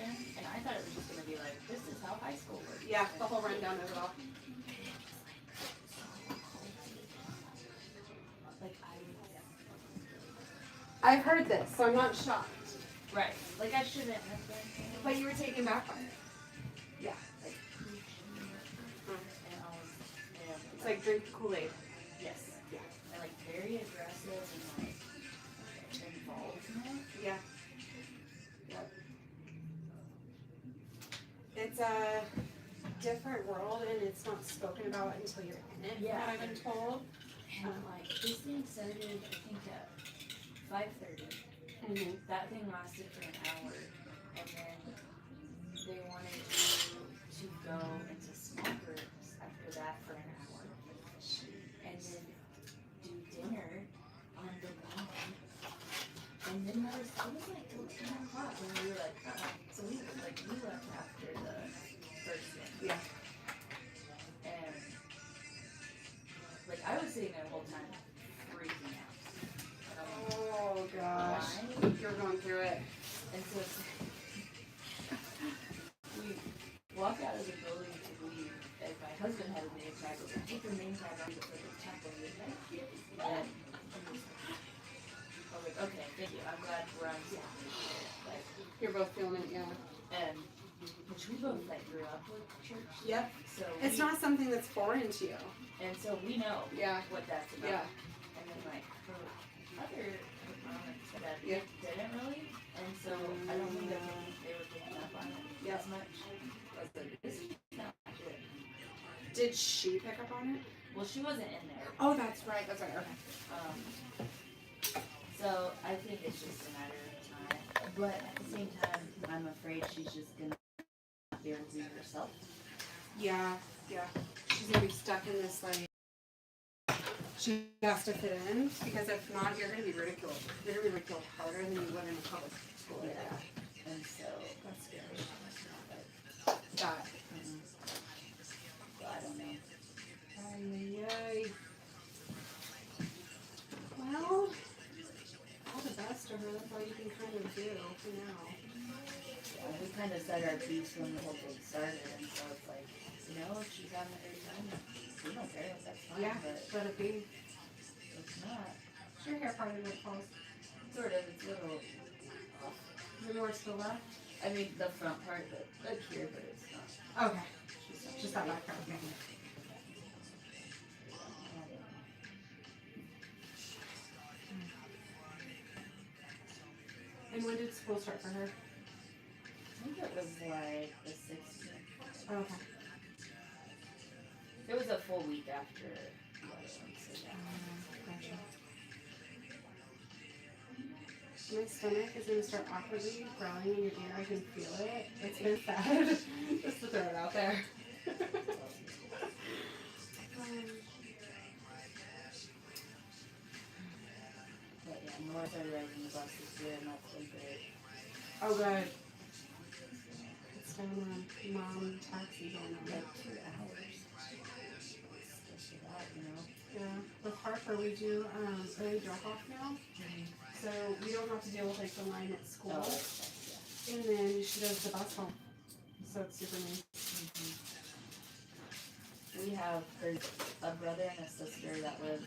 introduction, and I thought it was just gonna be like, this is how high school works. Yeah, the whole rundown of it all. Like I've heard this, so I'm not shocked. right. Like I shouldn't have been. But you were taken back by it. Yeah. Like, and I was, It's like drink the Kool-Aid. yes, yeah, and like very aggressive and like involvement. Yeah. Yep. It's a different world, and it's not spoken about until you're in it. Yeah. What I've been told. And like this thing started, I think at 5:30. Mm-hmm. That thing lasted for an hour, and then they wanted you to go into small groups after that for an hour, and then do dinner on the lawn. And then it was like till 10 o'clock, and we were like, so we left after the first thing. Yeah. And like I was sitting there the whole time freaking out. Oh gosh. Why? You're going through it. And so it's we walk out of the building to leave, and my husband had a name tag. I was like, take the name tag off the chaplain. And I was like, okay, thank you. I'm glad we're on the same page. Like, You're both feeling it, yeah. and which we both like grew up with church. Yep. So It's not something that's foreign to you. and so we know Yeah. what that's about. Yeah. And then like her other mom and stepdad Yeah. didn't really, and so I don't think that they were picking up on it Yeah. as much. This is not good. Did she pick up on it? Well, she wasn't in there. Oh, that's right. That's right. Okay. So I think it's just a matter of time. But at the same time, I'm afraid she's just gonna not be able to be herself. Yeah. Yeah. She's gonna be stuck in this like. She has to fit in because if not, you're gonna be ridiculed. You're gonna be ridiculed harder than you would in a public school. Yeah. And so That's scary. but, That. so I don't know. Ay. Well, all the best to her. That's all you can kind of do for now. Yeah, we kind of set our piece when the whole thing started, and so it's like, you know, if she's having a great time, we don't care if that's fine, Yeah, but let it be. it's not. Is your hair part of it falls? Sort of, it's a little off. Is there more still left? I mean, the front part, but like here, but it's not. Okay. Just that back part. Okay. And when did school start for her? I think it was like the 16th. Oh, okay. It was a full week after the other one, so yeah. Gotcha. My stomach is going to start awkwardly growling in your ear. I can feel it. It's been fed. Just to throw it out there. But yeah, Nora started riding the bus this year, and that's been great. Oh, good. It's down on mom taxi going on. Like 2 hours. Just for that, you know. Yeah. With Harper, we do early drop off now. So we don't have to deal with like the line at school. Oh, yeah. And then she does the bus home. So it's super nice. We have, there's a brother and a sister that live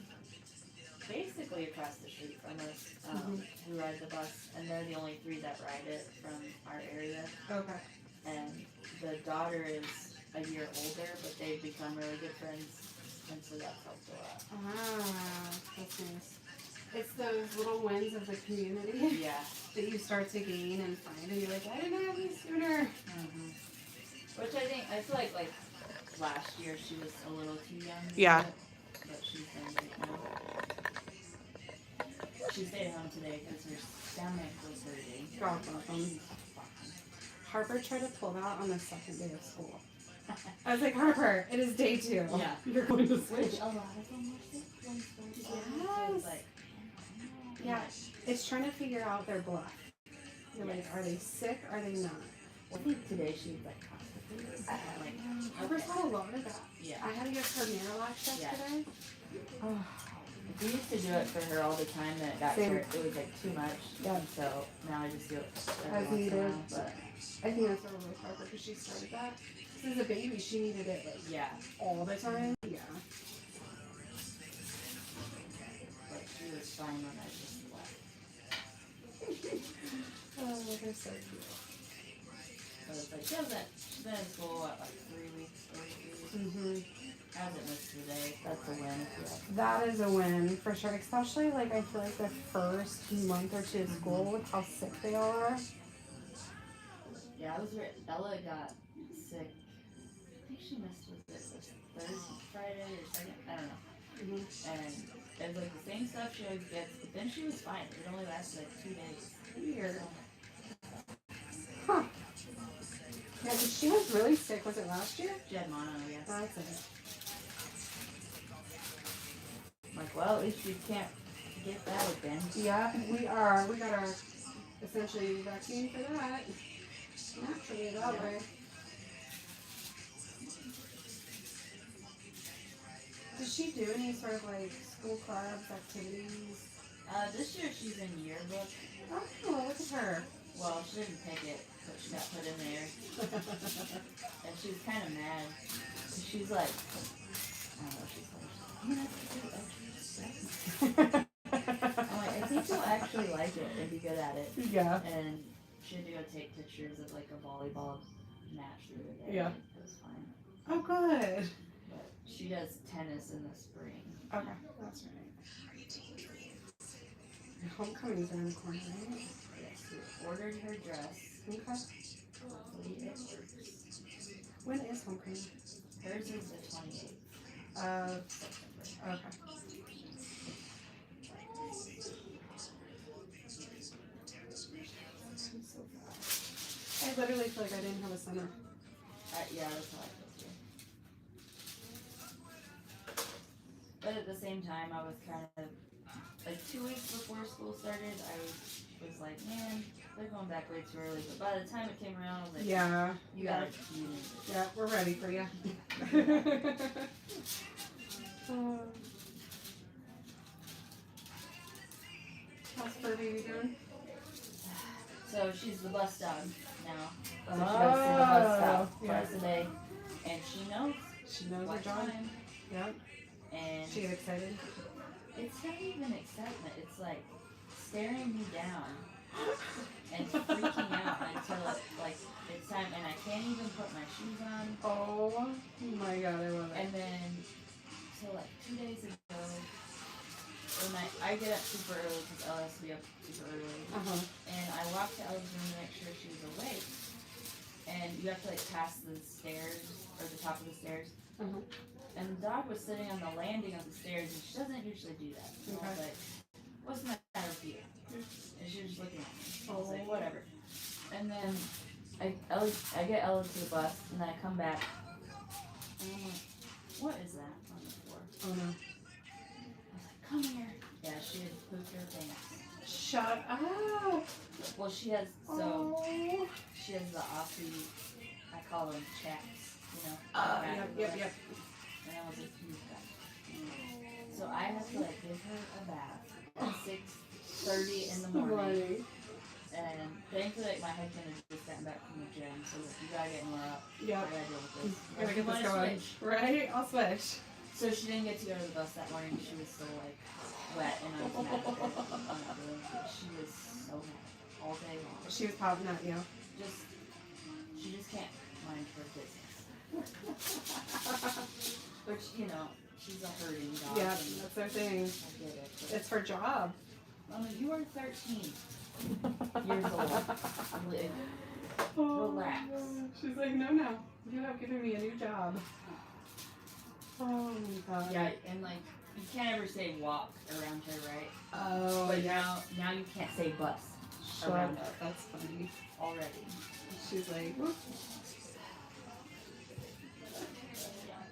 basically across the street from us, who ride the bus, and they're the only 3 that ride it from our area. Okay. And the daughter is a year older, but they've become really good friends, and so that's helped a lot. Ah, that's nice. It's those little wins of the community Yeah. that you start to gain and find, and you're like, I didn't have these sooner. Which I feel like last year she was a little too young. Yeah. But she's been great now. She stayed home today because her stomach was hurting. God bless them. Harper tried to pull that on the second day of school. I was like, Harper, it is day 2. Yeah. You're going to switch. Which a lot of them were sick once going to school. Yes. So it's like, Yeah, it's trying to figure out their bluff. You're like, are they sick? Are they not? I think today she was like constipated. Harper's had a lot of that. Yeah. I had to give her Miralax yesterday. Oh, We used to do it for her all the time, and it got Same. her, it was like too much. Yeah. And so now I just do it every As once in a needed. while. But I think that's really hard because she started that. As a baby, she needed it like yeah, all the time. Yeah. but she was fine when I just left. Oh, they're so cute. But it's like she's been in school what, like 3 weeks, 4 weeks. Mhm. Hasn't missed a day. That's a win. Yeah. That is a win for sure. Especially like I feel like the first month or two of school with how sick they are. Yeah, Ella got sick. I think she missed with it this Thursday, Friday, or second. I don't know. Mhm. And it was like the same stuff she always gets, but then she was fine. It only lasted like 2 days. Weird. Huh. Yeah, 'cause she was really sick. Was it last year? She had mono, yes. That's it. I'm like, well, at least you can't get that again. Yeah, we are. We got our essentially vaccine for that. Naturally, that way. Does she do any sort of like school clubs, activities? This year she's in yearbook. Oh, look at her. Well, she didn't pick it, but she got put in there. And she was kind of mad. She's like, I don't know, she's like, I'm gonna have to do extra. I'm like, I think you'll actually like it and be good at it. Yeah. And she had to go take pictures of like a volleyball match the other day. Yeah. It was fine. Oh, good. But she does tennis in the spring. Okay, that's right. Homecoming's around the corner, right? Yes, we ordered her dress. Okay. Hopefully it works. When is homecoming? Hers is the 28th September. Okay. I literally feel like I didn't have a summer. Yeah, that's how I feel too. But at the same time, I was kind of like 2 weeks before school started. I was like, man, they're going back way too early. But by the time it came around, I was like, Yeah. you gotta use it. Yeah, we're ready for you. How's fur baby doing? So she's the bus dog now. So she goes to the bus stop twice a day, and she knows. She knows her what job. time. Yep. And She get excited. it's not even excitement. It's like staring me down and freaking out until it's time, and I can't even put my shoes on. Oh my god, I love it. And then, so like 2 days ago, when I get up super early because Ella has to be up super early, and I walked to Ella's room to make sure she was awake. And you have to like pass the stairs or the top of the stairs. And the dog was sitting on the landing of the stairs, and she doesn't usually do that. So I was like, what's the matter with you? And she was just looking at me. I was like, whatever. And then I get Ella to the bus, and then I come back, and I'm like, what is that on the floor? Oh no. I was like, come here. Yeah, she had pooped her pants. Shut up. Well, she has, she has the Aussie, I call them chaps, you know. Yep. And I was like, so I have to like give her a bath at 6:30 in the morning. And thankfully like my husband had just gotten back from the gym, so like, you gotta get more up. Yeah. I gotta deal with this. Gotta get this You wanna going. switch? Right? I'll switch. So she didn't get to go to the bus that morning. She was still like wet, and I was mad at her. She was so mad all day long. She was popping at you. She just can't mind her business. Which, you know, she's a herding dog. Yeah, and that's their thing. I get it. But It's her job. you are 13 years old. Relax. She's like, no. You have given me a new job. Oh my god. Yeah, and like, you can't ever say walk around her, right? Oh, But yeah. now you can't say bus Shut around up. her That's funny. already. She's like,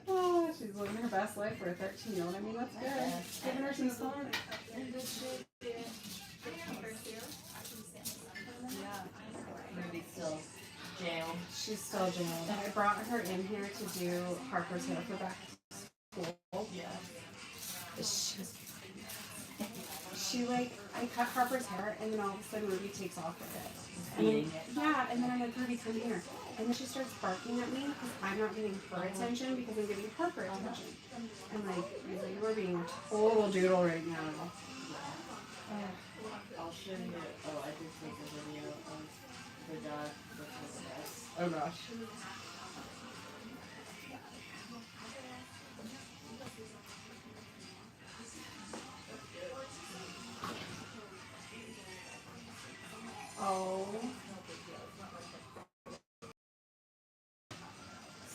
oh, she's living her best life for a 13-year-old. I mean, that's good. Giving her some fun. Maybe still jail. She's still jailed. I brought her in here to do Harper's hair for back to school. Yeah. She was she like, I cut Harper's hair, and then all of a sudden Ruby takes off with it. And Eating then, it. yeah, and then I'm like, Ruby, come here. And then she starts barking at me because I'm not getting her attention because I'm giving Harper attention. And like, you're being a total doodle right now. I'll show you. Oh, I did take a video of the dog before the rest. Oh gosh. Oh.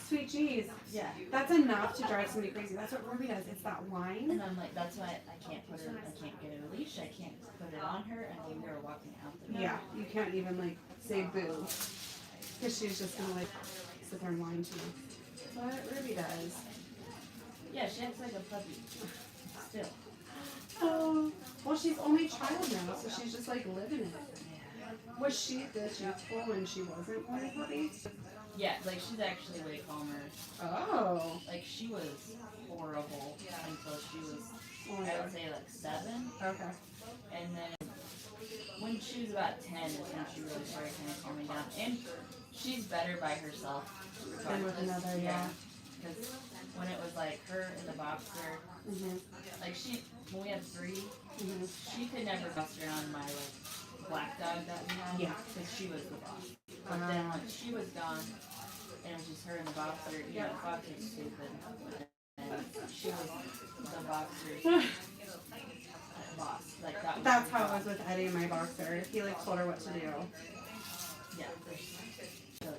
Sweet cheese. Yeah. That's enough to drive somebody crazy. That's what Ruby does. It's that whine. And I'm like, that's why I can't put her. I can't get her a leash. I can't put it on her and leave her walking out the door. Yeah, you can't even like say boo. Because she's just gonna like sit there and whine to you. That's what Ruby does. Yeah, she acts like a puppy. Still. Oh. Well, she's only child now, so she's just like living it. Was she this youthful when she wasn't one puppy? Yeah, like she's actually way calmer. Oh. Like she was horrible until she was, Oh I my would God. say like 7. Okay. And then when she was about 10 is when she really started kind of calming down. And she's better by herself. And with regardless. another, yeah. Because when it was like her and the boxer, Mhm. like when we had 3, Mhm. she could never bust around my like black dog that we had. Yeah. Because she was the boss. But then when she was gone, and it was just her and the boxer, you know, the boxer's stupid. And she was the boxer's boss. Like that was That's her how it boss. was with Eddie, my boxer. He like told her what to do. Yeah. So good.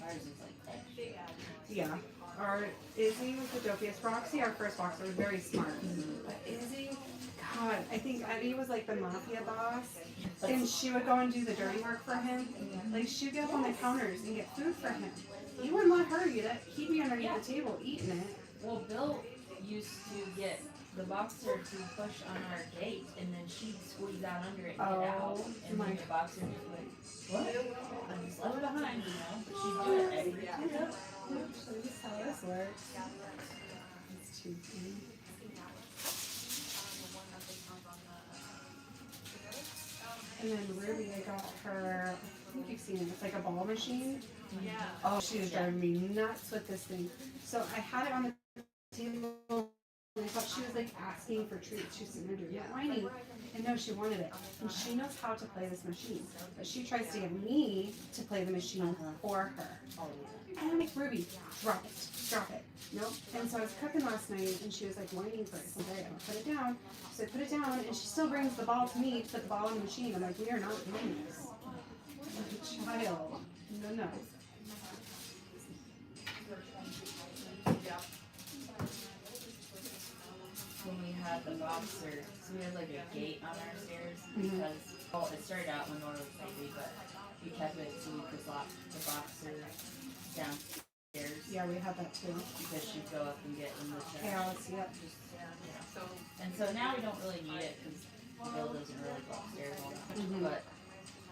Ours is like extra. Yeah. Our Izzy was the dopiest. Roxy, our first boxer, was very smart. But Izzy, God, I think Eddie was like the mafia boss. And she would go and do the dirty work for him. Like she'd get up on the counters and get food for him. You wouldn't let her eat it. He'd be underneath the table eating it. Well, Bill used to get the boxer to push on our gate, and then she'd squeeze out under it and get out. And my then the boxer would be like, what? I'm just left behind, you know? But she'd do it every time. Actually, this is how this works. It's too funny. And then Ruby, I got her, I think you've seen it, it's like a ball machine. Yeah. Oh, she was driving me nuts with this thing. So I had it on the table, and I thought she was like asking for treats. She was sitting there doing that whining. And no, she wanted it. And she knows how to play this machine. But she tries to get me to play the machine for her. And I'm like, Ruby, drop it. Nope. And so I was cooking last night, and she was like whining for it. So I'm like, put it down. So I put it down, and she still brings the ball to me to put the ball in the machine. I'm like, we are not doing this. Like a child. No. When we had the boxer, so we had like a gate on our stairs Mhm. because, well, it started out when Nora was baby, but we kept it so we could lock the boxer downstairs Yeah, we had that too. because she'd go up and get in the trash. Chaos, yep. And so now we don't really need it because Bill doesn't really go upstairs all that much. Mhm. But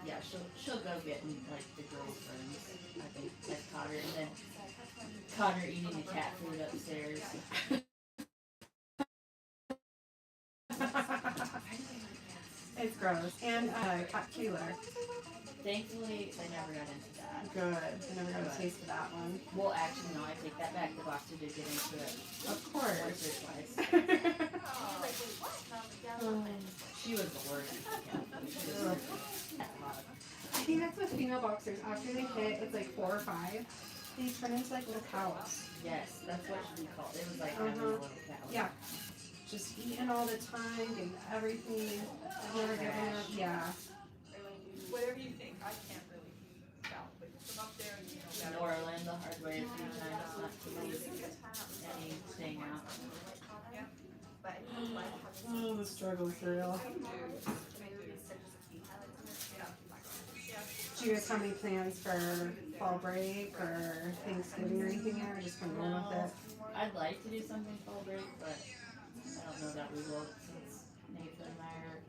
yeah, she'll go get in like the girls' rooms. I think I've caught her, and then caught her eating the cat food upstairs. It's gross. And cat killer. Thankfully, I never got into that. Good. I never got a taste of that one. Well, actually, no, I take that back. The boxer did get into it Of once course. or twice. She was the worst. Ugh. I think that's with female boxers. After they hit, it's like 4 or 5. They turn into like little cows. Yes, that's what she called it. It was like having a little cow. Yeah. Just eating all the time, getting everything. I've never given up. Yeah. Whatever you think, I can't really tell, but from up there, you know better. Nora learned the hard way a few times not to leave anything out. Oh, the struggle is real. Do you guys have any plans for fall break or Thanksgiving or anything yet, or just kind of going with it? I'd like to do something fall break, but I don't know that we will since Nathan and I are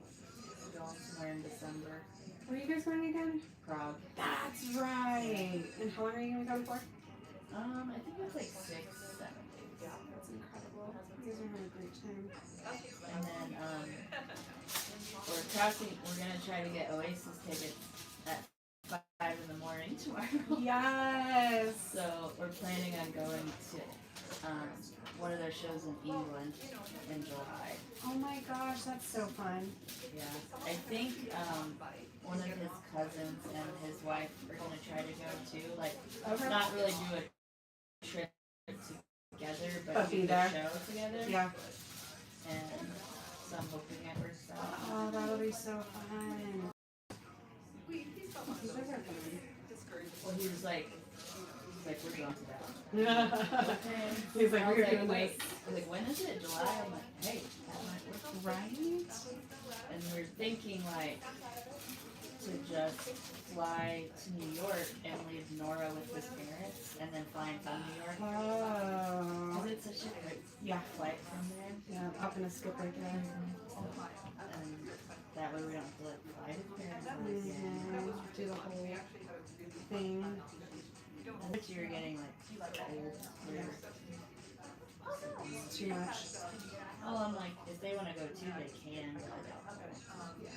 going somewhere in December. Where are you guys going again? Prague. That's right. And how long are you going to be gone for? I think it's like 6, 7 days. That's incredible. You guys are having a great time. And then we're gonna try to get Oasis tickets at 5 in the morning tomorrow. Yes. So we're planning on going to one of their shows in England in July. Oh my gosh, that's so fun. Yeah, I think one of his cousins and his wife are gonna try to go too. Like, Okay. not really do a trip together, But but be do there. the show together. Yeah. And so I'm hoping it works out. Oh, that'll be so fun. You guys are fun. Well, he was like, we're going to that. Okay. He's like, I was we're like, doing wait. this. I was like, when is it? July? I'm like, hey, that might work. Right? And we're thinking like to just fly to New York and leave Nora with his parents and then flying from New York. Oh. Because it's such a quick Yeah. flight from there. Yeah, up in a skip right there. And that way we don't have to like fly to the parents. Do the whole thing. I bet you were getting like old. It's too much. Oh, I'm like, if they want to go too, they can. But I doubt it.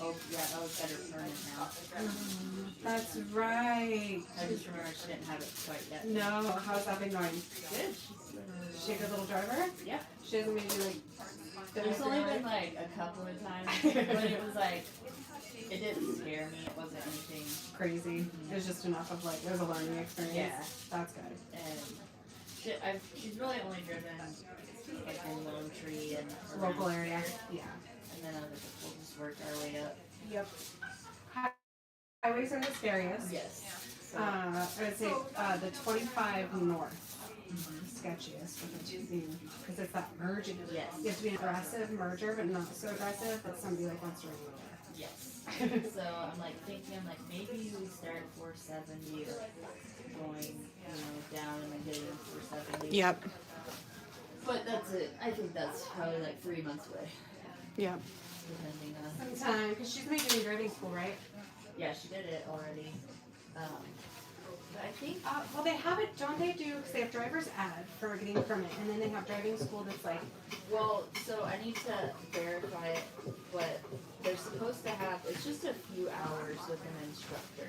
Oh, yeah, that was better permanent now. That's right. I just remember she didn't have it quite yet. No, how's that been going? Good. She a good little driver? Yeah. She hasn't made you like. It's only been like a couple of times, but it was like, it didn't scare me. It wasn't anything Crazy. It was just enough of like, it was a learning experience. Yeah. That's good. And she's really only driven like in Lone Tree and Local around area. here. Yeah. And then I was like, we'll just work our way up. Yep. Highways are the scariest. Yes. So, I would say the 25 north. Sketchiest with the 2 because it's that merging. yes. You have to be an aggressive merger, but not so aggressive that somebody like wants to run you over. Yes. So I'm like thinking, like maybe we start 470, going, down and then getting 470. Yep. But that's it. I think that's probably like 3 months away, Yep. depending on. Sometime, because she's making a driving school, right? Yeah, she did it already. But I think Well, they have it, don't they do, because they have driver's ed for getting a permit, and then they have driving school that's like, well, so I need to verify it, but they're supposed to have. It's just a few hours with an instructor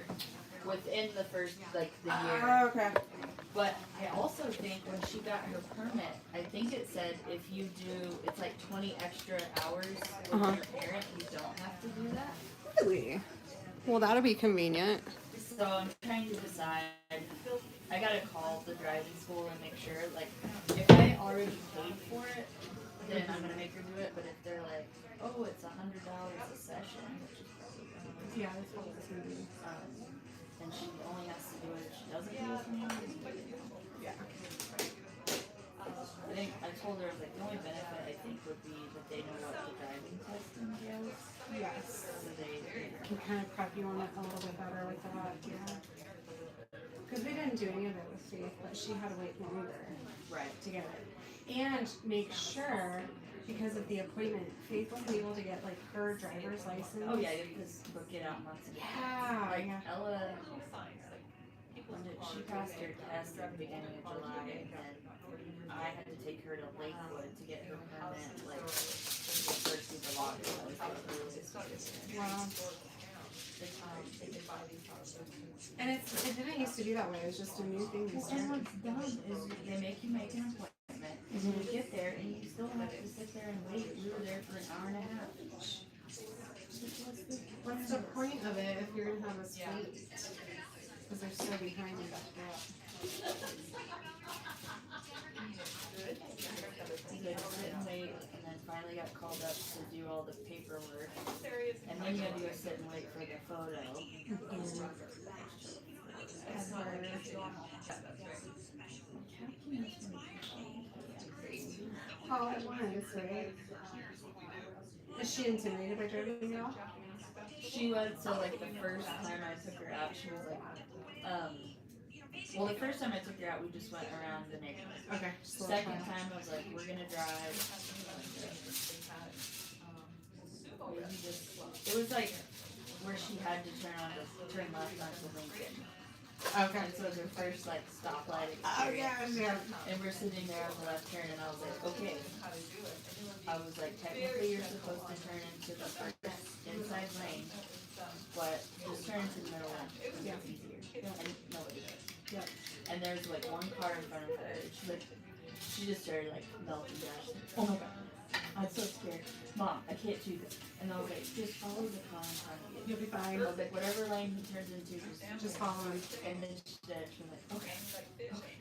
within the first like the year. okay. But I also think when she got her permit, I think it said if you do, it's like 20 extra hours with your parent, you don't have to do that. Really? Well, that'll be convenient. So I'm trying to decide. I gotta call the driving school and make sure, like, if I already paid for it, then I'm gonna make her do it. But if they're like, oh, it's $100 a session, which is probably gonna be, Yeah, that's what it's gonna be. and she only has to do it if she doesn't use me. Yeah. I think I told her, I was like, the only benefit I think would be that they know what the driving test entails. Yes. So they, Can kind of prep you on it a little bit better with that, yeah. Because we didn't do any of it with Faith, but she had to wait longer right. to get it. And make sure, because of the appointment, Faith wasn't able to get like her driver's license. Oh yeah, you just book it out months ago. Yeah, Like yeah. Ella, she passed her test at the beginning of July, and then I had to take her to Lakewood to get her permit, like the first week of August. Wow. And it didn't used to be that way. It was just a new thing. We And started. what's dumb is they make you make an appointment, and you get there, and you still have to sit there and wait. We were there for an hour and a half. What's the point of it if you're gonna have a suite? Because they're so behind you. You had to sit and wait, and then finally got called up to do all the paperwork, and then you had to go sit and wait for the photo. All at once, right? Is she intimidated by driving at all? She was, so like the first time I took her out, she was like, well, the first time I took her out, we just went around the neighborhood. Okay. Second time, I was like, we're gonna drive. It was like where she had to turn left onto Lincoln. Okay. And so it was her first like stoplight Oh experience. yeah, yeah. And we're sitting there on the left turn, and I was like, okay. I was like, technically you're supposed to turn into the first inside lane, but just turn into the middle lane. Yeah. It's easier. Yeah. And nobody does. Yeah. And there's like one car in front of her, and she just started like melting down. She's like, oh my god, I'm so scared. Mom, I can't do this. And I was like, just follow the car in front of you. You'll be fine. I was like, whatever lane he turns into, Just follow him. and then she did. She was like, okay, okay.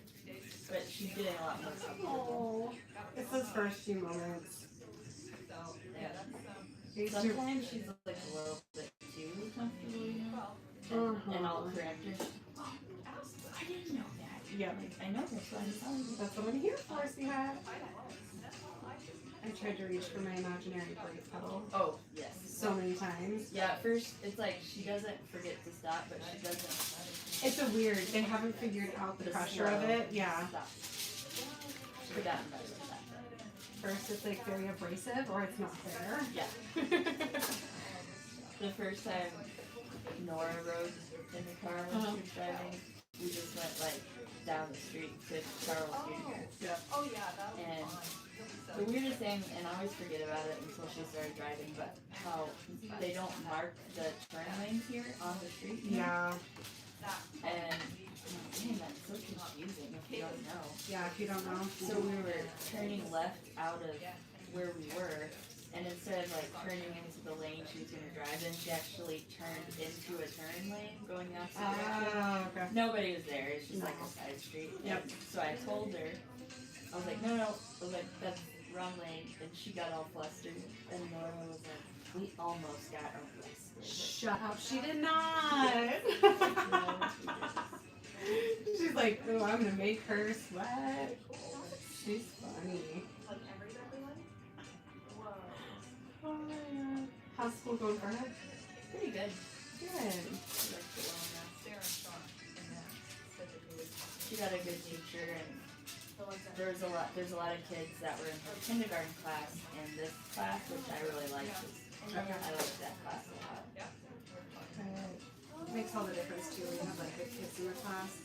But she's getting a lot more Oh, comfortable. it's those first few moments. Yeah. Sometimes she's like a little bit too comfortable, you know? And I'll correct her. I didn't know that. Yeah. Like, I know that's what I'm telling you. That's what I'm here for, sweetheart. I tried to reach for my imaginary brake pedal Oh, yes. so many times. Yeah, at first it's like she doesn't forget to stop, but she doesn't. It's a weird. They haven't figured out the pressure of slow it. Yeah. Stop. Put that in better than that. First, it's like very abrasive, or it's not there. Yeah. The first time Nora rode in the car when she was driving, we just went like down the street to Charles Jr. Yeah. Oh, yeah, that was And fun. the weirdest thing, and I always forget about it until she started driving, but how they don't mark the turn lanes here on the street. you know? Yeah. And man, that's so confusing if you don't know. Yeah. If you don't know. So we were turning left out of where we were, and instead of like turning into the lane she was gonna drive in, she actually turned into a turn lane going the opposite direction. Oh, okay. Nobody was there. It's just like a side street. Yep. And so I told her, I was like, no. I was like, that's wrong lane, and she got all flustered. And Nora was like, we almost got arrested. Shut up. She did not. She's like, oh, I'm gonna make her sweat. She's funny. Oh my god. How's school going for her? Pretty good. Good. She likes it well enough. She got a good teacher, and there's a lot of kids that were in her kindergarten class, and this class, which I really liked, I liked that class a lot. It makes all the difference too when you have like good kids in the class.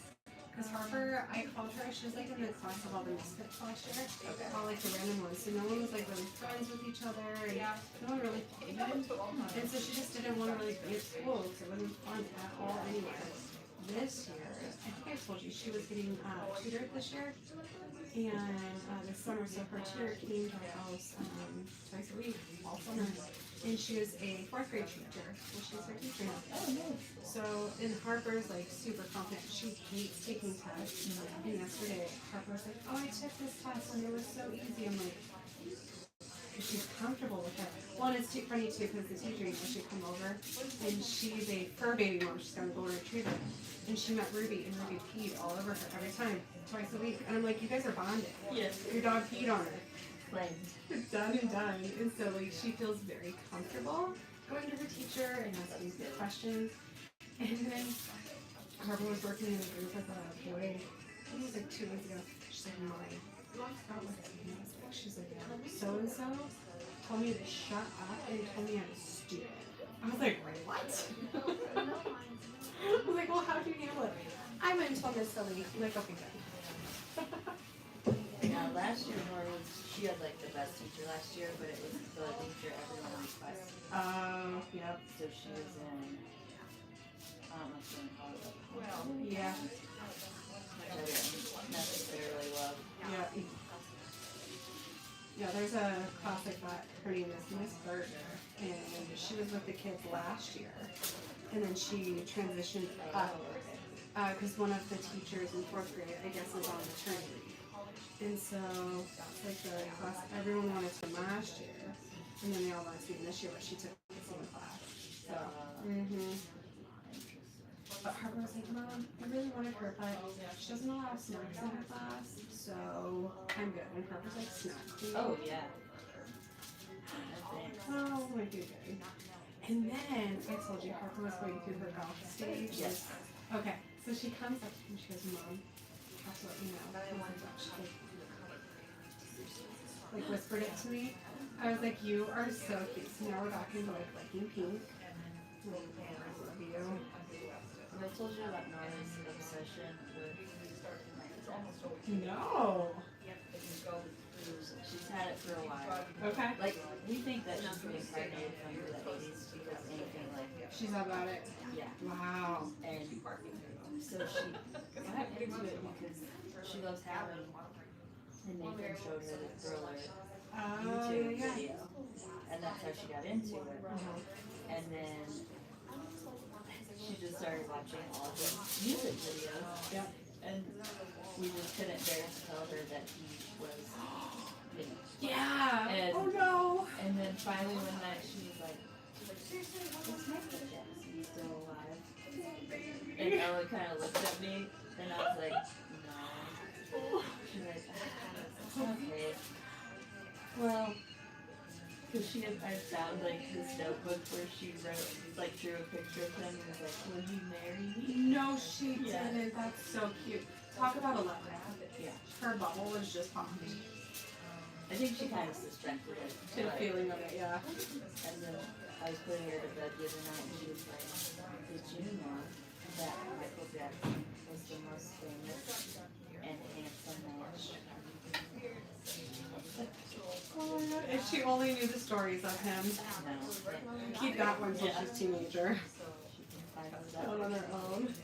Because Harper, I called her, she was like in the class of all the misfits last year. All like the random ones. So no one was like really friends with each other, and no one really paid them. And so she just didn't want to really be at school because it wasn't fun at all anywhere. This year, I think I told you, she was getting tutored this year. And this summer, so her tutor came to our house twice a week, all summer. And she was a 4th grade teacher, and she's her teacher now. Oh, nice. So, and Harper's like super confident. She hates taking tests. And yesterday, Harper was like, oh, I took this test and it was so easy. I'm like, she's comfortable with it. Well, and it's too funny too because the teacher, you know, she'd come over and she's a fur baby mom. She's got a golden retriever. And she met Ruby, and Ruby peed all over her every time, twice a week. And I'm like, you guys are bonded. Yes. Your dog peed on her. Claimed. Done and done. And so like she feels very comfortable going to her teacher and asking good questions. And then Harper was working in a group with a boy, I think it was like 2 weeks ago. She's like, Molly, she's like, so and so told me to shut up and told me I was stupid. I was like, wait, what? I was like, well, how do you handle it? I went and told Miss Silly. I'm like, okay, good. Yeah, last year she had like the best teacher last year, but it was the teacher everyone requested. Oh, yep. So she was in, I don't know if you want to call it, Yeah. which I didn't necessarily love. Yeah. Yeah, there's a class like that. Her name is Miss Berger, and she was with the kids last year. And then she transitioned up because one of the teachers in 4th grade, I guess, was on maternity leave. And so that's like the class everyone wanted to last year. And then they all wanted to be this year, but she took the same class. So, But Harper was like, Mom, I really wanted her, but she doesn't allow snacks in her class, so I'm good. And Harper's like, snack queen. Oh, yeah. Oh, my good. And then I told you Harper was going through her golf stage. Yes. Okay, so she comes up and she goes, Mom, I have to let you know. She like whispered it to me. I was like, you are so cute. So now we're back into like liking pink. I love you. I told you about Nora's obsession with It's almost always. No. she's had it for a while. Okay. Like, we think that she's reincarnated from the 80s because anything like, She's about it. yeah. Wow. And so she got into it because she loves Halloween. And Nathan showed her the thriller Oh, YouTube yeah. video. And that's how she got into it. And then she just started watching all the music videos. Yep. And we just couldn't bear to tell her that he was, you know. Yeah. And, Oh no. And then finally one night she was like, seriously, what's Michael Jackson still alive? And Ella kind of looked at me, and I was like, no. She's like, okay. Well, because I found like this notebook where she wrote, like drew a picture of him and was like, will you marry me? No, she Yeah. didn't. That's so cute. Talk about a letdown. Yeah. Her bubble was just popping. I think she kind of suspected it. Get a but- feeling of it, yeah. And then I was putting her to bed the other night and she was like, did you know that Michael Jackson was the most famous and handsome man? Oh my god. If she only knew the stories of him. No. Keep that one till she's a teenager. She can find those Out out. on her own.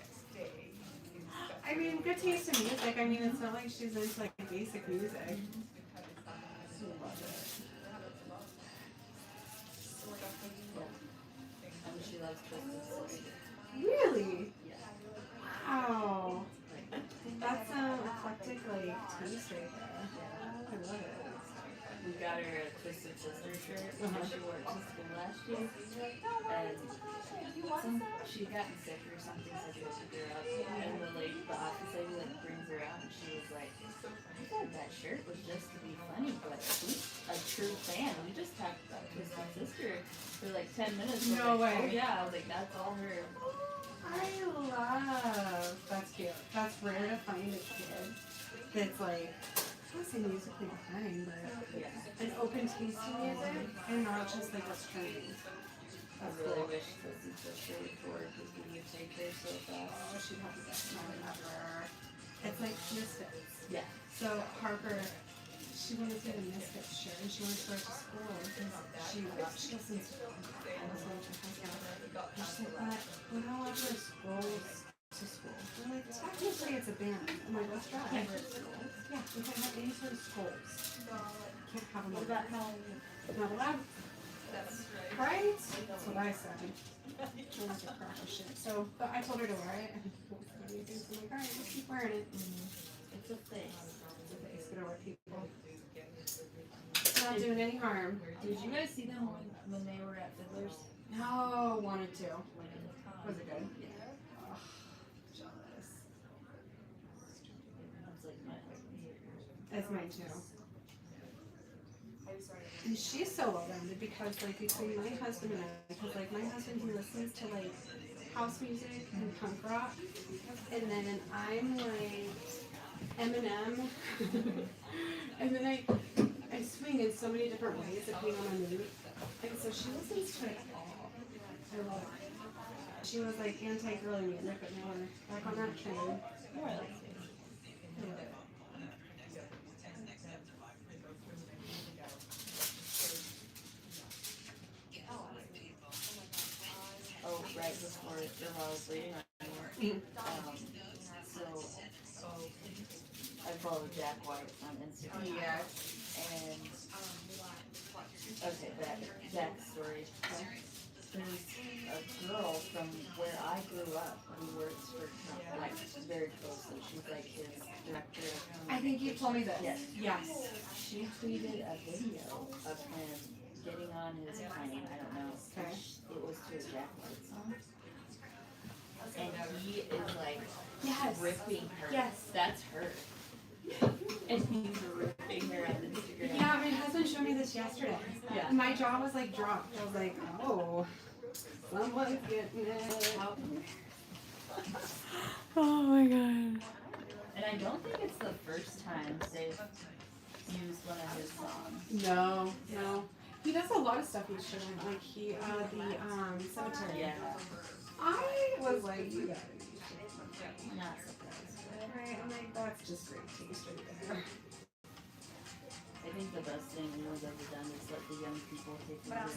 I mean, good taste in music. I mean, it's not like she's into like basic music. I love it. And she loves Twisted Sister. Really? Yeah. Wow. That's eclectic like taste right there. I love it. We got her a Twisted Sister shirt Uh-huh. that she wore to school last year. And she had gotten sick or something, so she picked her up. And the office lady like brings her out and she was like, I thought that shirt was just to be funny, but who's a true fan? We just talked about Twisted Sister for like 10 minutes. We're No like, way. Oh yeah, I was like, that's all her. I love. That's cute. That's rare to find a kid that's like, I don't say musically inclined, but Yeah. an open taste in music and not just like what's trending. I That's really cool. wish Twisted Sister would tour because we would take her so fast. Oh, she'd have the best time ever. It's like Misfits. Yeah. So Harper, she wanted to get a Misfits shirt and she wanted to wear it to school because she listens to all this little stuff. And she's like, but we're not allowed to wear schools to school. I'm like, technically it's a band. I'm like, let's try. Can't wear schools. Yeah, we can't have any sort of schools. Can't have them. What about Halloween? Not allowed. Right? That's what I said. I don't like a crack of shit. So, but I told her to wear it. And she won't say anything, so I'm like, alright, just keep wearing it. It's a thing. It's okay, it's gonna work, people. It's not doing any harm. Did you guys see them when they were at Fiddler's? No, wanted to. Was it good? Oh, jealous. That's like my favorite. It's mine too. And she's so well-rounded because, like, between my husband and I, because, like, my husband, he listens to, like, house music and punk rock, and then I'm, like, Eminem, and then I swing in so many different ways depending on my mood, and so she listens to it all. I love it. She was, like, anti-girly music, but now we're back on that train. I love it. Oh, right before while I was waiting on you. So I follow Jack White on Instagram. Yes. And okay, Jack's story. There's a girl from where I grew up who works for Trump, like very closely. She's like his director of I think you told me this. Yes. Yes. She tweeted a video of him getting on his plane. I don't know. Okay. It was to a Jack White song. And he is like Yes. ripping her. Yes. That's her. And he's ripping her on Instagram. Yeah, my husband showed me this yesterday. Yeah. My jaw was like dropped. I was like, oh, someone's getting it. How- Oh my god. And I don't think it's the first time they've used one of his songs. No, no. He does a lot of stuff he's showing. Like the cemetery. Yeah. I was like, you gotta be Not surprised. Right? I'm like, that's just great taste right there. I think the best thing anyone's ever done is let the young people take over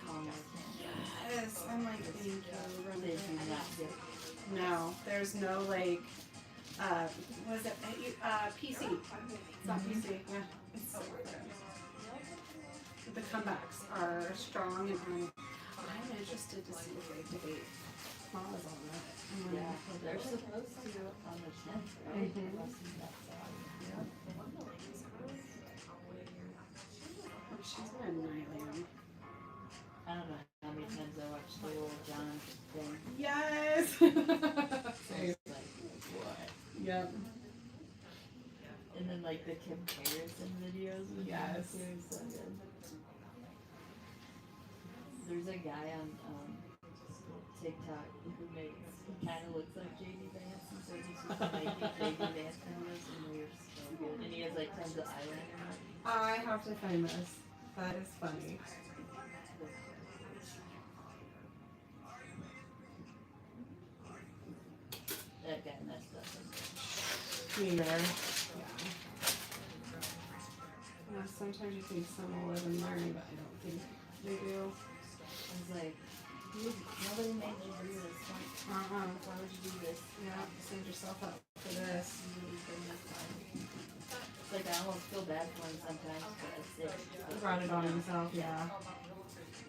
Hallmark. Yes, I'm like, thank you. They do not get. No, there's no like, was it PC? It's not PC. Yeah, it's so good. The comebacks are strong, and I'm interested to see if they debate Mama's on it. Yeah, they're supposed to on the 10th, right? She's gonna annihilate him. I don't know how many times I watched the little John thing. Yes. It's like, what? Yep. And then like the comparison videos with Yes. them too, so good. There's a guy on TikTok who kind of looks like JD Vance, and so he's just making JD Vance videos, and they're so good. And he has like tons of eyeliner. I have to find this. That is funny. That guy messed up. Neither. Yeah. Yeah. Sometimes you think some will live and learn, but I don't think they do. I was like, dude, nobody made you do this. Why would you do this? Yeah. Send yourself up for this. It's like I almost feel bad for him sometimes, but it's it. He brought it on himself. Yeah.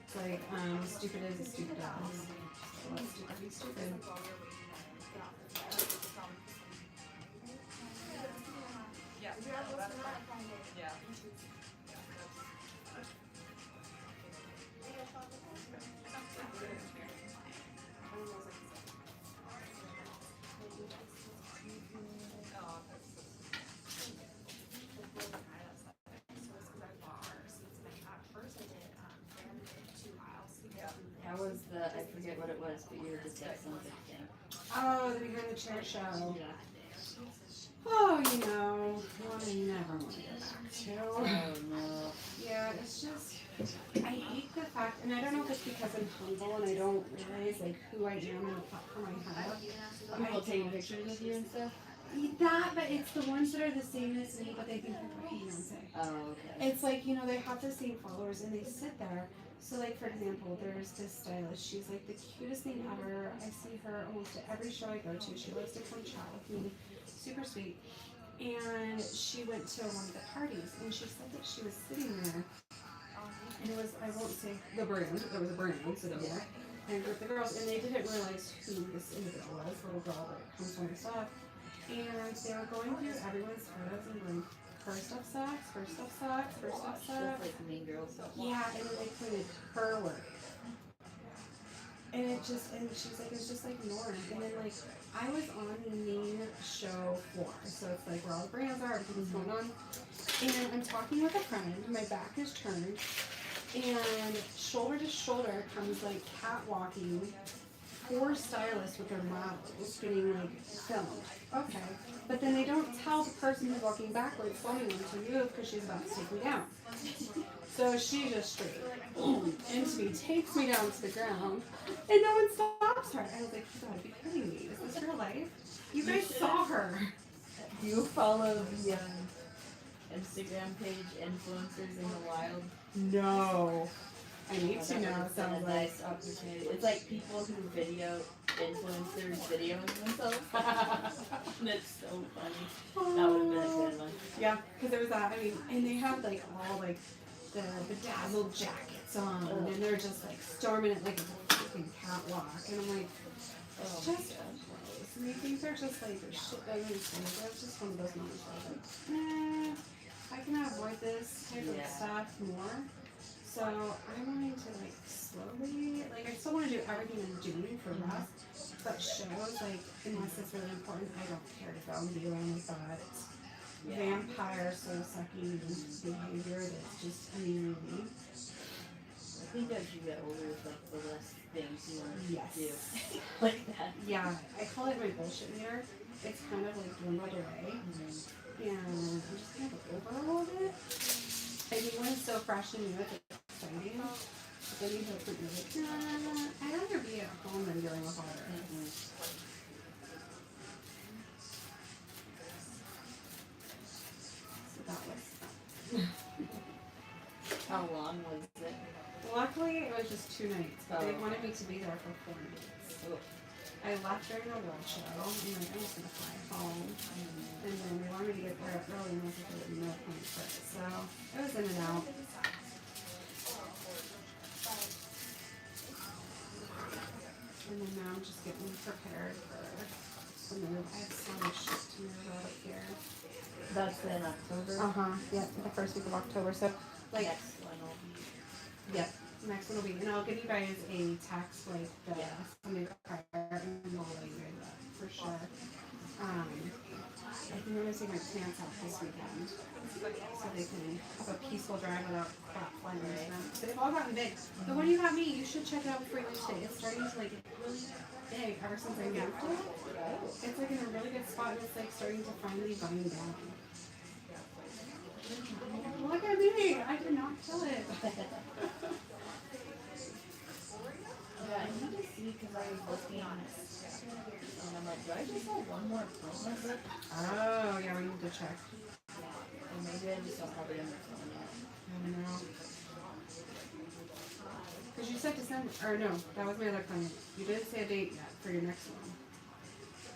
It's like stupid is as stupid does. So let stupid be stupid. Yeah. Yeah. How was the, I forget what it was, but you were just at something thing. Oh, the behind the chair show. Yeah. Oh, you know, one I never want to go back to. Oh no. Yeah, it's just, I hate the fact, and I don't know if it's because I'm humble and I don't realize like who I am and the platform I have. People taking pictures of you and stuff? That, but it's the ones that are the same as me, but they think they're Beyonce. Oh, okay. It's like, you know, they have the same followers and they sit there. So like, for example, there's this stylist. She's like the cutest thing ever. I see her almost at every show I go to. She loves to come chat with me. Super sweet. And she went to one of the parties and she said that she was sitting there. And it was, I won't say the brand, there was a brand sitting there. And with the girls, and they didn't realize who this individual was, little girl that comes from her stuff. And they were going through everyone's photos and going, her stuff sucks, her stuff sucks, her stuff That's sucks. like Mean Girls. Yeah, and then they pointed her work. And it just, and she's like, it's just like Lauren. And then like, I was on the main show floor. So it's like where all the brands are, everything's going on. And I'm talking with a friend, my back is turned. And shoulder to shoulder comes like catwalking 4 stylists with their models getting like filmed. Okay. But then they don't tell the person who's walking backwards filming them to move because she's about to take me down. So she just straight boom into me, takes me down to the ground, and no one stops her. I was like, you gotta be kidding me. Is this real life? You guys saw her. Do you follow the Instagram page Influencers in the Wild? No. I need to know. It's a Sounds like. nice opportunity. It's like people who video influencers videoing themselves. And it's so funny. That would have been a good one. Yeah, because there was that. I mean, and they have like all like the bedazzled jackets on, and they're just like storming it like a freaking catwalk. And I'm like, it's just gross. And these are just like they're shit that you say. That's just one of those moments where I'm like, nah, I can avoid this type of stuff more. So I'm wanting to like slowly, like I still want to do everything I'm doing for rest, but shows like unless it's really important, I don't care to go and be around with that vampire soul sucking behavior that's just me. I think as you get older, it's like the less things you want to Yes. do. Like that. Yeah, I call it my bullshit meter. It's kind of like dwindled away, and I'm just kind of over all of it. I think when it's so fresh and new, it's exciting. But then you hit something like, nah, I'd rather be at home than dealing with all this. How long was it? Luckily, it was just 2 nights, but they Oh. wanted me to be there for 4 nights. Oh. I left during a road show. I'm like, I'm just gonna fly home. And then they wanted me to get there early, and I was like, there was no point for it. So it was in and out. And then now I'm just getting prepared for the move. I have so much shit to move out here. That's in October. Yeah, the first week of October. So, like, Next one will be. yeah, next one will be, and I'll give you guys a text like the Yeah. Sunday prior, and we'll let you guys that for sure. I think I'm gonna take my pants out this weekend so they can have a peaceful drive without crap flying into them. They've all gotten big. The one you got me, you should check it out before you leave today. It's starting to like get really big ever since I moved it. It's like in a really good spot, and it's like starting to finally bind down. Look at me! I did not kill it. Yeah, I need to see because I was looking and I'm like, do I just have one more appointment left? Oh, yeah, we need to check. Or maybe I just don't have it in my phone yet. I don't know. Because you said December, or no, that was my other client. You didn't say a date yet for your next one.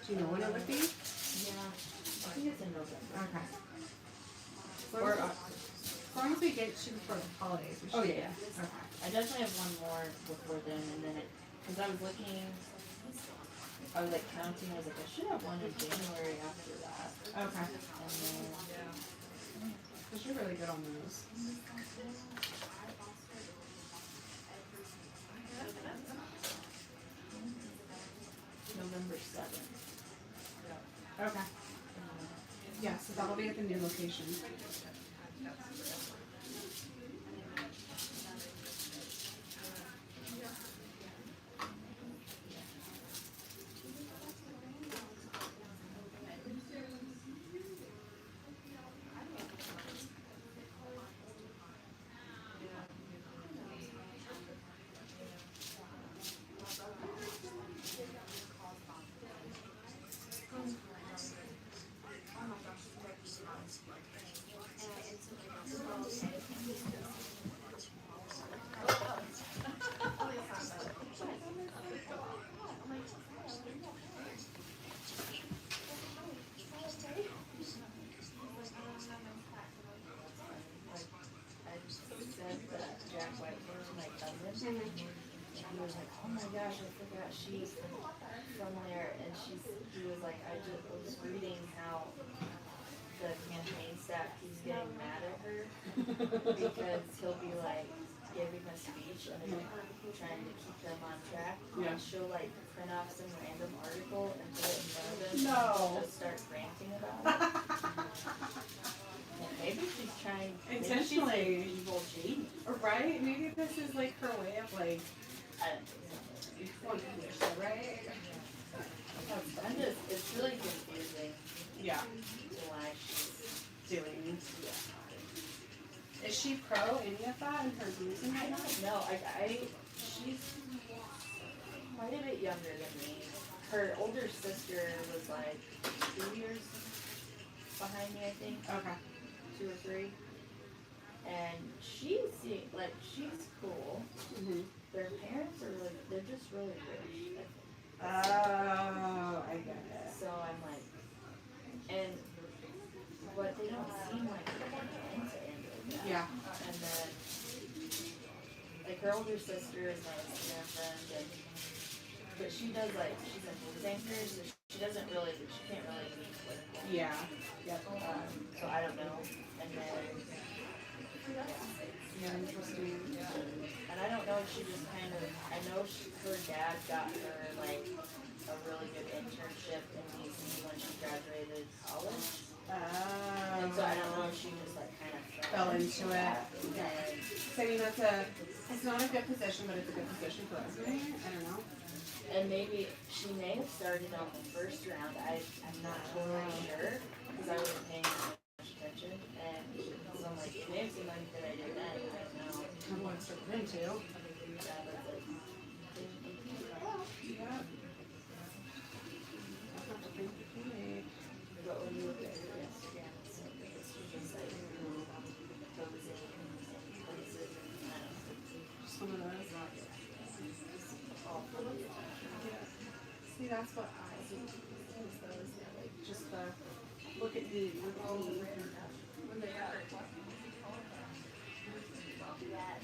Do you know when it would be? Yeah, I think it's in November. Okay. Or As long as we get to before the holidays, we should. Oh, yeah. Okay. I definitely have one more before then, and then it, because I was looking, I was like counting, I was like, I should have one in January after that. Okay. And then, Because you're really good on those. November 7th. Okay. Yeah, so that'll be at the new location. I said that Jack White was my cousin. And he was like, oh my gosh, I forgot she's from there. And he was like, I just was reading how the campaign staff keeps getting mad at her because he'll be like giving a speech and they're trying to keep them on track. Yeah. And she'll like print off some random article and put it in front of them. No. And just start ranting about it. Well, maybe she's trying. Intentionally. Maybe she's an evil genius. Right? Maybe this is like her way of like, I don't know. right? I'm just, it's really confusing Yeah. to why she's, Doing. yeah. Is she pro any of that in her views and I whatnot? don't know, she's quite a bit younger than me. Her older sister was like 2 years behind me, I think, Okay. 2 or 3. And she's cool. Mm-hmm. Their parents are really, they're just really rich, I think. Oh, I get it. So I'm like, but they don't seem like they're into any of that. Yeah. And then, like her older sister is my Instagram friend, but she does like, she's a news anchor, so she can't really be political. Yeah. Yep. So I don't know. And then, Yeah, interesting. and I don't know if she just kind of, I know her dad got her like a really good internship in DC when she graduated college. And so I don't know if she just like kind of Fell into it. that. Yeah. And So, I mean, it's not a good position, but it's a good position for us. I don't know. And maybe she may have started on the first round. I'm not totally sure because I wasn't paying much attention. And so I'm like, it may have seemed like that I did that. I don't know. I want to start into. Yeah, but like, Yeah. but when you look at her Instagram, it's just like posing in places that's what I think is those, like, just the look at me, look at me. When they are. Yes.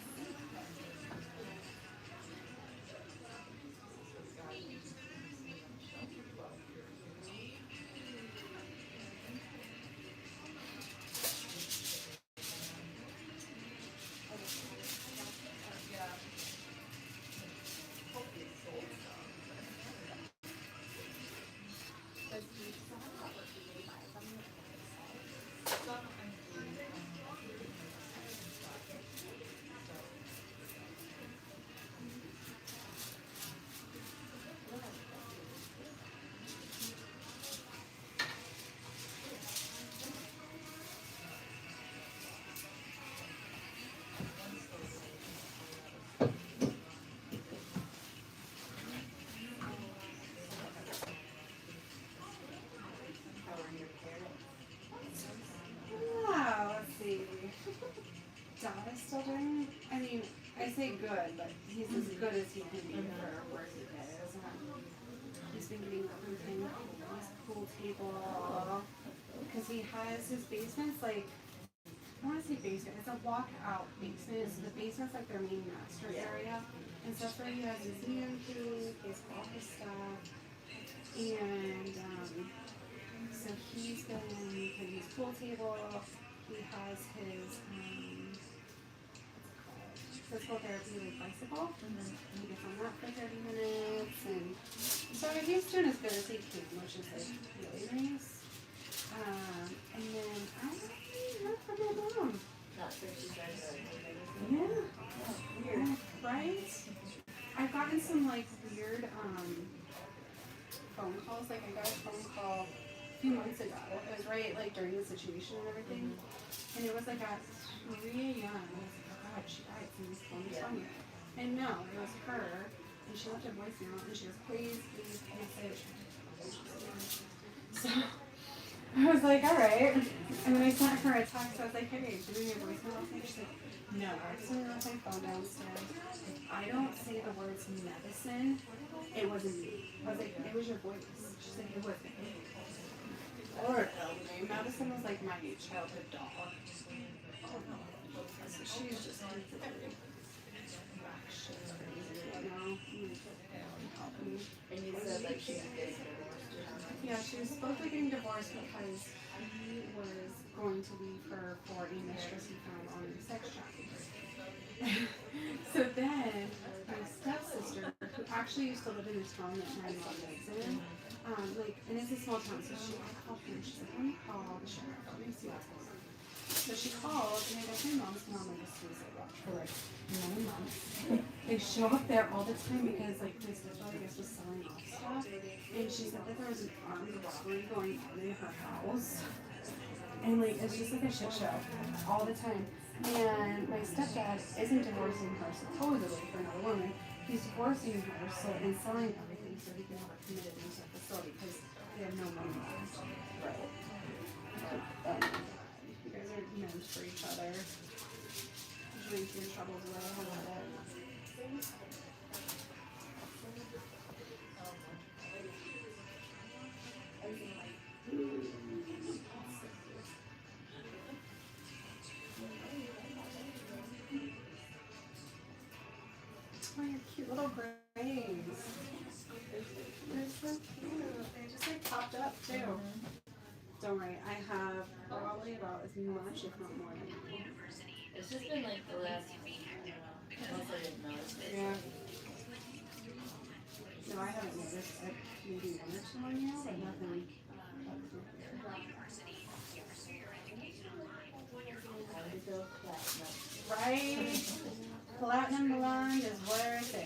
Yeah. How are your parents? Yeah, let's see. Dad is still doing, I mean, I say good, but he's as good as he can be for where he is. He's been getting everything, his pool table, because he has his basement's like, I want to say basement, it's a walkout basement, so the basement's like their main master area. And so that's where he has his man food, his office stuff, and so he's been putting his pool table, he has his, physical therapy like bicycle. And he gets on that for 30 minutes, and so he's doing as good as he can, which is like really nice. And then I don't really heard from my mom. Not sure she said Yeah. weird. Right? I've gotten some like weird phone calls. Like I got a phone call a few months ago. It was right like during the situation and everything. And it was like at 3 a.m. I was like, oh God, she died. Someone's calling me from you. And no, it was her. And she left a voicemail and she goes, please leave a message. So I was like, all right. And then I sent her a text. I was like, hey, did you leave me a voicemail last night? She's like, no, I accidentally left my phone downstairs. If I don't say the words medicine, it wasn't me. I was like, it was your voice. She's like, it wasn't me. Lord help me. Madison was like my childhood dog. So she's just completely she's crazy right now. Help me. And you said that she's getting divorced or something? Yeah, she was supposed to be getting divorced because he was going to leave her for a mistress he found on a sex trafficking. So then, my stepsister, who actually used to live in this town that my mom lives in, and it's a small town, so she called him. She's like, let me call the sheriff. Let me see what's going on. So she called, and I guess my mom's been on like a suicide watch for like 9 months. They show up there all the time because like my stepdaughter, I guess, was selling off stuff, and she said that there was an armed robbery going on in her house, and like it's just like a shit show all the time. And my stepdad isn't divorcing her supposedly for another woman. He's divorcing her and selling everything so he can have her committed into a facility because they have no money left. Right. Oh my God. You guys are meant for each other. Usually your troubles away. I love it. Oh, your cute little grays. They're so cute. They just like popped up too. Don't worry, I have probably about as much, if not more than you. It's just been like the last, unless I didn't notice it. Yeah. No, I haven't noticed. Maybe 1 or 2 on you, but nothing. How did it go? Platinum. Right? Platinum blonde is where it's at.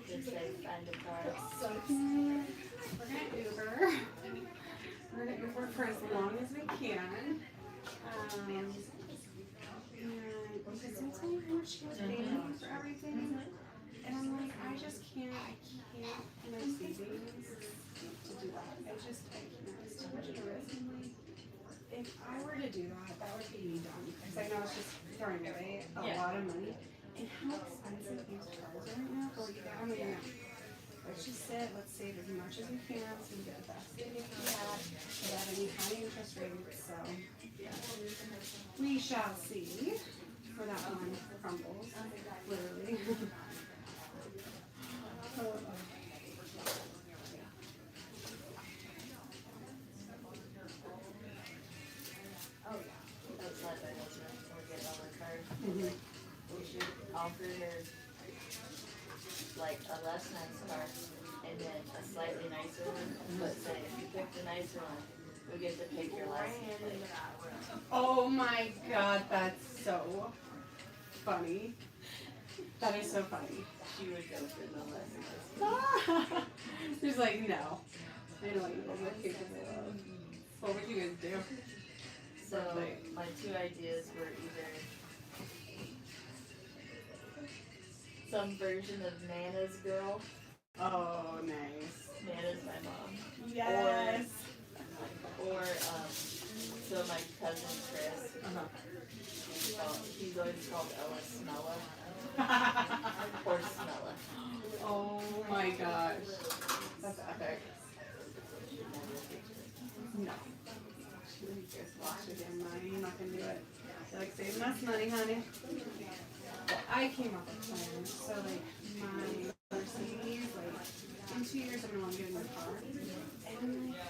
Did they find a car? So we're gonna Uber. We're gonna Uber for as long as we can. And because they'll tell you how much she was paying for everything. And I'm like, I just can't, in my savings to do that. I can't. It's too much of a risk. And like, if I were to do that, that would be me done. Because I know it's just throwing away a lot of money. And how expensive these cars are right now for what you get. I mean, let's just sit, let's save as much as we can so we get the best thing we can have without any high interest rates. So we shall see where that one crumbles, literally. That's like my husband, when we get on the car, Mhm. we should offer her like a less nice car and then a slightly nicer one. But say if you pick the nicer one, we get to pick your license plate. Oh my god, that's so funny. That is so funny. She would go for the less nice. He's like, no. I know what you guys are capable of. What would you guys do? So my two ideas were either some version of Nana's girl. Oh, nice. Nana's my mom. Yes. Or so my cousin Chris, he's always called Ella Smella or Smella. Oh my gosh. That's epic. No. You just wash it in money. You're not gonna do it. You're like saving us money, honey. Well, I came up with plans. So like my Mercedes, like in 2 years I'm gonna want to get a new car. And like,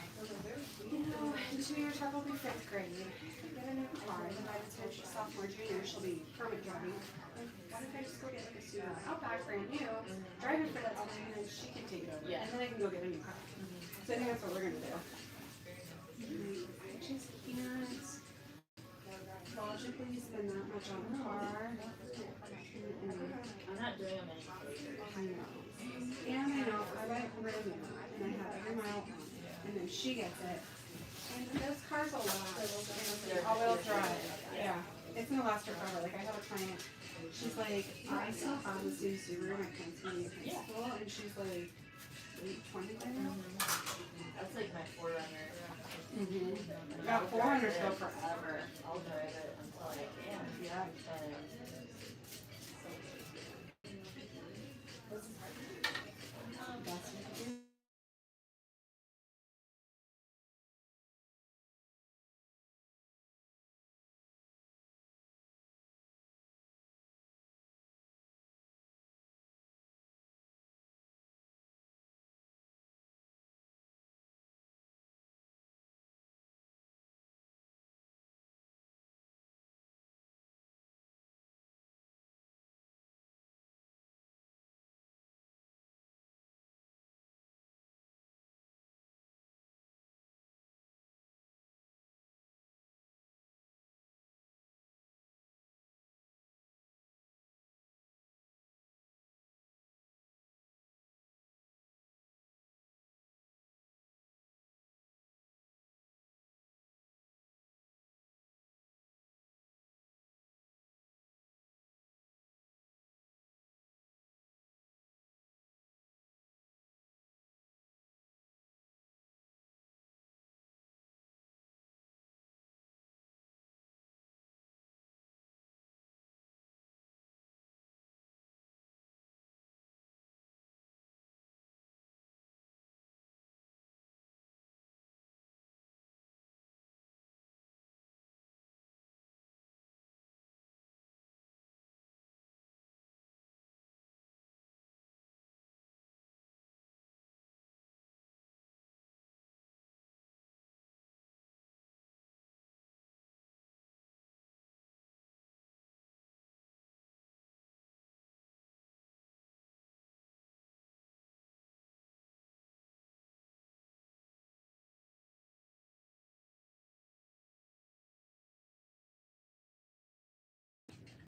you know, in 2 years I'll be 5th grade. Get a new car, and by the time she's sophomore, junior, she'll be permit driving. Like, what if I just go get like a Subaru Outback brand new, drive it for that all day, and then she can take it over, and then I can go get a new car. So I think that's what we're gonna do. I just can't logically spend that much on a car. I'm not doing them any favors. I know. And I know if I buy a brand new and I have every mile on it, and then she gets it, and those cars will last. They're all-wheel drive. Yeah. It's gonna last her forever. Like I have a client, she's like, I still have this new Subaru my parents when we were in high school, and she's like, late 20s by now. That's like my Forerunner. Mm-hmm. Yeah, 400s go forever. I'll drive it until I can. Yeah. And